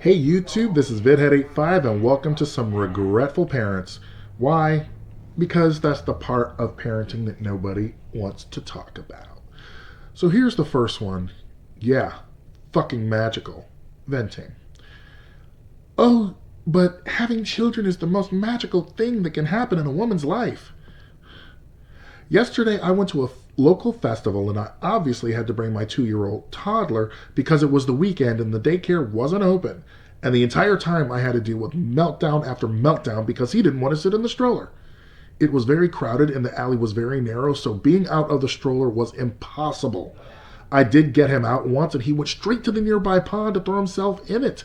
Hey YouTube, this is VidHead85 and welcome to some regretful parents. Why? Because that's the part of parenting that nobody wants to talk about. So here's the first one. Yeah, fucking magical. Venting. Oh, but having children is the most magical thing that can happen in a woman's life. Yesterday I went to a local festival and I obviously had to bring my 2-year-old toddler because it was the weekend and the daycare wasn't open. And the entire time I had to deal with meltdown after meltdown because he didn't want to sit in the stroller. It was very crowded and the alley was very narrow, so being out of the stroller was impossible. I did get him out once and he went straight to the nearby pond to throw himself in it.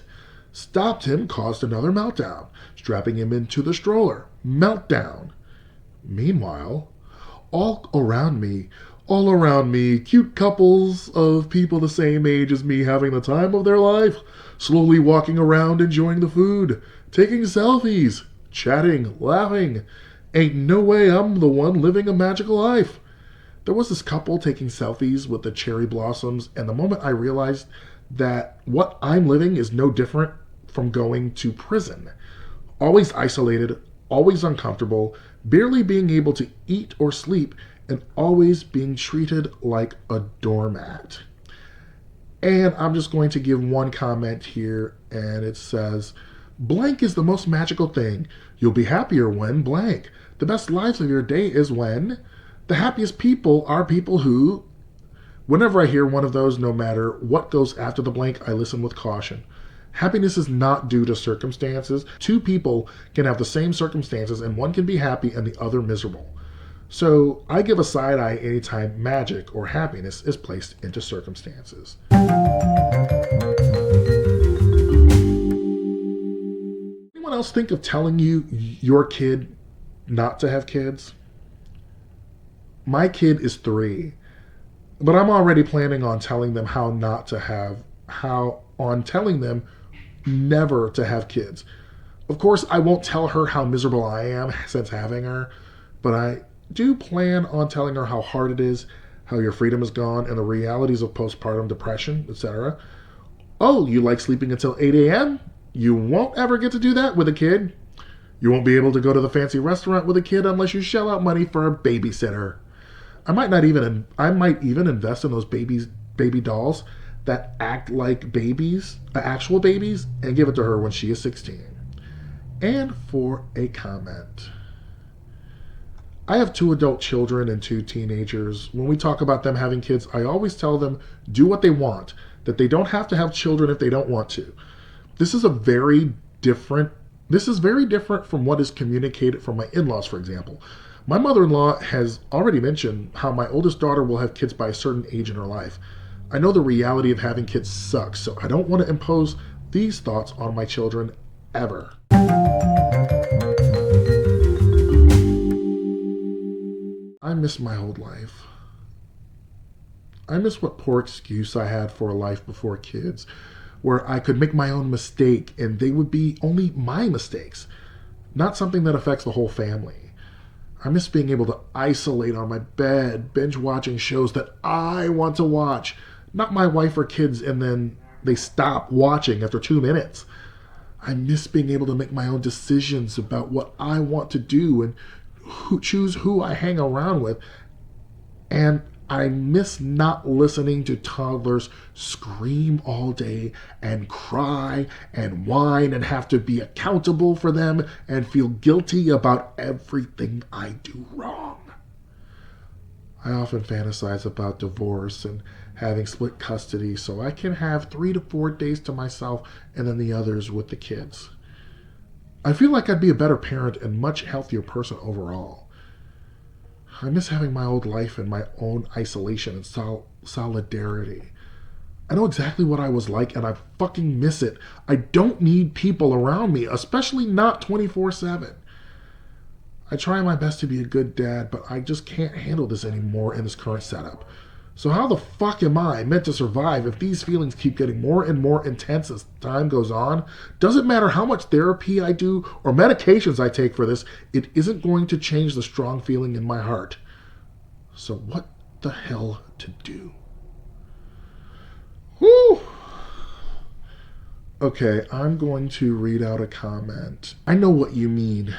Stopped him, caused another meltdown. Strapping him into the stroller. Meltdown. Meanwhile, all around me, cute couples of people the same age as me having the time of their life, slowly walking around enjoying the food, taking selfies, chatting, laughing. Ain't no way I'm the one living a magical life. There was this couple taking selfies with the cherry blossoms, and the moment I realized that what I'm living is no different from going to prison. Always isolated, always uncomfortable, barely being able to eat or sleep, and always being treated like a doormat. And I'm just going to give one comment here, and it says, blank is the most magical thing. You'll be happier when blank. The best lives of your day is when. The happiest people are people who. Whenever I hear one of those, no matter what goes after the blank, I listen with caution. Happiness is not due to circumstances. Two people can have the same circumstances and one can be happy and the other miserable. So I give a side eye anytime magic or happiness is placed into circumstances. Anyone else think of telling your kid not to have kids? My kid is 3, but I'm already planning on telling them telling them never to have kids. Of course, I won't tell her how miserable I am since having her, but I do plan on telling her how hard it is, how your freedom is gone, and the realities of postpartum depression, etc. Oh, you like sleeping until 8 a.m.? You won't ever get to do that with a kid. You won't be able to go to the fancy restaurant with a kid unless you shell out money for a babysitter. I might even invest in those baby dolls that act like babies, actual babies, and give it to her when she is 16. And for a comment. I have 2 adult children and 2 teenagers. When we talk about them having kids, I always tell them do what they want, that they don't have to have children if they don't want to. This is very different from what is communicated from my in-laws, for example. My mother-in-law has already mentioned how my oldest daughter will have kids by a certain age in her life. I know the reality of having kids sucks, so I don't want to impose these thoughts on my children ever. I miss my old life. I miss what poor excuse I had for a life before kids, where I could make my own mistake and they would be only my mistakes, not something that affects the whole family. I miss being able to isolate on my bed, binge watching shows that I want to watch, not my wife or kids, and then they stop watching after 2 minutes. I miss being able to make my own decisions about what I want to do and choose who I hang around with. And I miss not listening to toddlers scream all day and cry and whine and have to be accountable for them and feel guilty about everything I do wrong. I often fantasize about divorce and having split custody so I can have 3 to 4 days to myself and then the others with the kids. I feel like I'd be a better parent and much healthier person overall. I miss having my old life and my own isolation and solidarity. I know exactly what I was like and I fucking miss it. I don't need people around me, especially not 24/7. I try my best to be a good dad, but I just can't handle this anymore in this current setup. So how the fuck am I meant to survive if these feelings keep getting more and more intense as time goes on? Doesn't matter how much therapy I do or medications I take for this, it isn't going to change the strong feeling in my heart. So what the hell to do? Whew. Okay, I'm going to read out a comment. I know what you mean.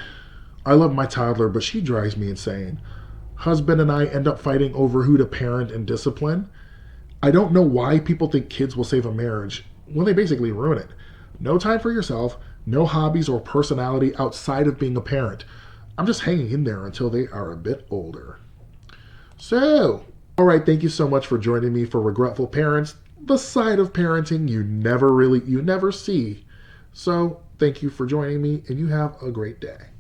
I love my toddler, but she drives me insane. Husband and I end up fighting over who to parent and discipline. I don't know why people think kids will save a marriage when they basically ruin it. No time for yourself, no hobbies or personality outside of being a parent. I'm just hanging in there until they are a bit older. So, alright, thank you so much for joining me for Regretful Parents, the side of parenting you never see. So, thank you for joining me, and you have a great day.